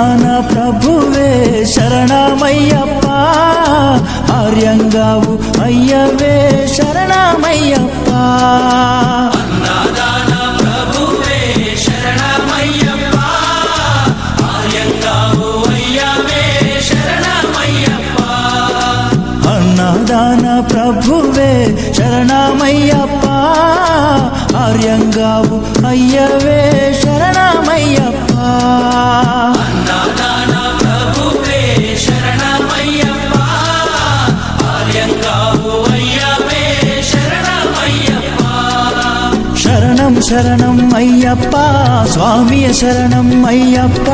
అన్నదాన ప్రభువే శరణమయ్యప్ప, ఆర్యంగావు అయ్యవే శరణమయ్యప్ప. అన్నదాన ప్రభువే శరణమయ్యప్ప, ఆర్యంగావు అయ్యవే శరణమయ్యప్ప. అన్నదాన ప్రభువే శరణమయ్యప్ప, ఆర్యంగావు అయ్యవే శరణమయ్యప్ప. అన్నదాన ప్రభువే శరణమయ్యప్ప, ఆర్యంగావు అయ్యవే శరణమయ్యప్ప. శరణం శరణం అయ్యప్ప, స్వామియ శరణం అయ్యప్ప.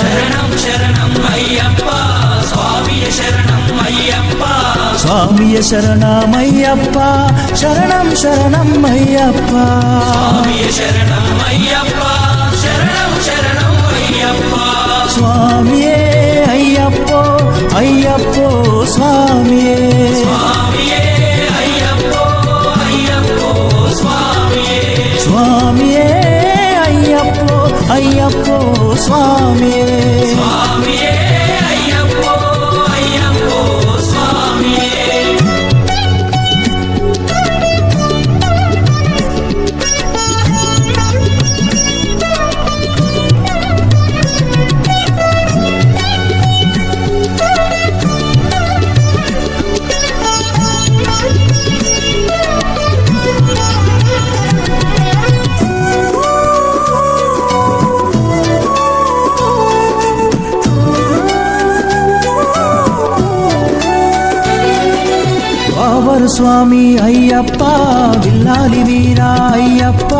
శరణం శరణం అయ్యప్ప, స్వామియ శరణం అయ్యప్ప. స్వామియ శరణమయ్యప్ప, శరణం శరణం అయ్యప్ప. స్వామియ శరణం అయ్యప్ప, శరణం శరణం అయ్యప్ప. స్వామియే అయ్యప్పో అయ్యప్పో స్వామియే. స్వామియే అయ్యప్పో అయ్యప్పో స్వామియే. స్వామియే అయ్యప్పో అయ్యప్పో స్వామియే. స్వామియే అయ్యప్పో అయ్యప్పో స్వామియే. వావరు స్వామి అయ్యప్ప, విల్లాలి వీరా అయ్యప్ప.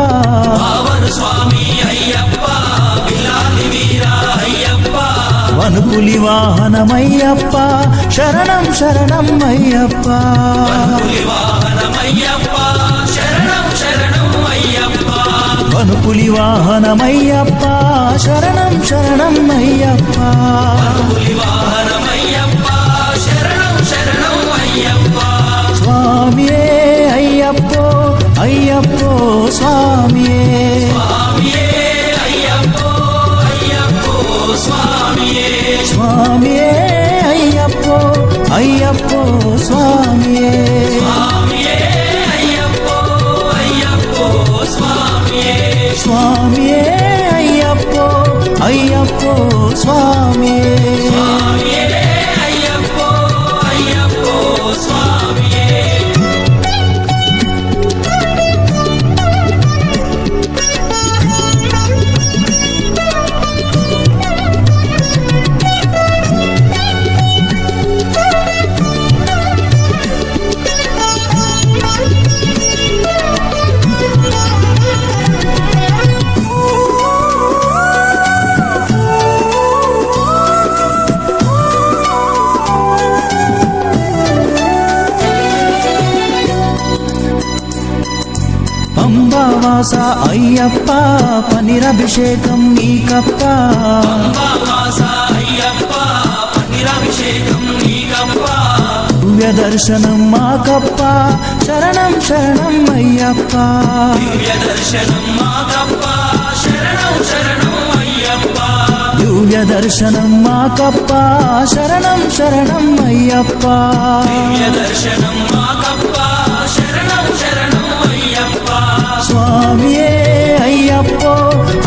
వావరు స్వామి అయ్యప్ప, విల్లాలి వీరా అయ్యప్ప. వనుపులి వాహనమయ్యప్ప, శరణం శరణం అయ్యప్ప. వనుపులి వాహనమయ్యప్ప, శరణం శరణం అయ్యప్ప. వనుపులి వాహనమయ్యప్ప, శరణం శరణం అయ్యప్ప. వనుపులి వాహనమయ్యప్ప, శరణం శరణం అయ్యప్ప. స్వామియే అయ్యప్పో అయ్యప్పో స్వామియే. స్వామియే అయ్యప్పో అయ్యప్పో స్వామియే. స్వామియే అయ్యప్పో అయ్యప్పో స్వామియే. స్వామియే అయ్యప్పో అయ్యప్పో స్వామియే. స్వామియే అయ్యప్పో అయ్యప్పో స్వామియే. స్వామియే అయ్యప్పో అయ్యప్పో స్వామియే. పంబావాస అయ్యప్ప, పనిరభిషేకం నీకప్ప. పంబావాస అయ్యప్ప, పన్నీరాభిషేకం నీకప్ప. దివ్య దర్శనం మాకప్ప, శరణం శరణం అయ్యప్ప. దివ్య దర్శనం మాకప్ప, శరణం శరణం అయ్యప్ప. దివ్య దర్శనం మాకప్ప, శరణం శరణం అయ్యప్ప. దివ్య దర్శనం మాకప్ప, శరణం శరణం అయ్యప్ప. స్వామియే అయ్యప్పో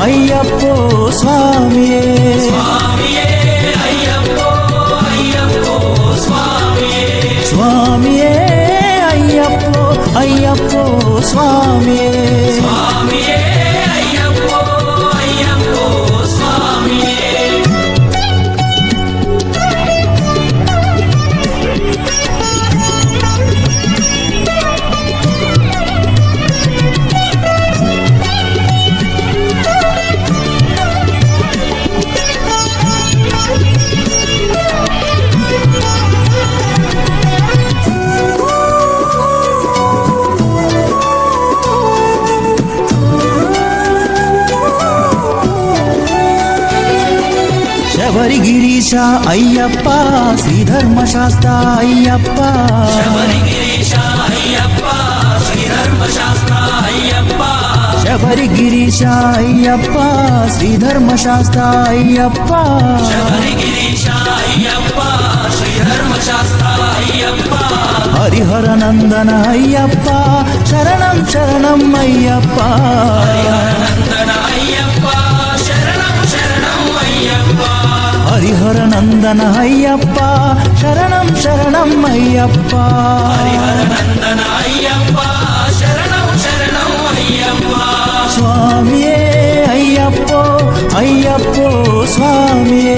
అయ్యప్పో స్వామియే. స్వామియే అయ్యప్పో అయ్యప్పో స్వామియే. స్వామియే అయ్యప్పో అయ్యప్పో స్వామియే. స్వామియే అయ్యప్పో అయ్యప్పో స్వామియే. శబరిగిరీశ అయ్యప్ప, శ్రీధర్మశాస్త్ర అయ్యప్ప. శబరిగిరీశ అయ్యప్ప, శ్రీధర్మశాస్త్ర అయ్యప్ప. శబరి గిరీశ అయ్యప్ప శ్రీధర్మశాస్త్ర అయ్యప్ప శబరిగిరీశ అయ్యప్ప శ్రీధర్మశాస్త్ర అయ్యప్ప హరిహర నందన అయ్యప్ప శరణం శరణం అయ్యప్ప నందన అయ్యప్ప శరణం శరణం అయ్యప్ప హరిహర నందన అయ్యప్ప శరణం శరణం అయ్యప్ప నందన అయ్యప్ప శరణం శరణం అయ్యప్ప స్వామియే అయ్యప్పో అయ్యప్పో స్వామియే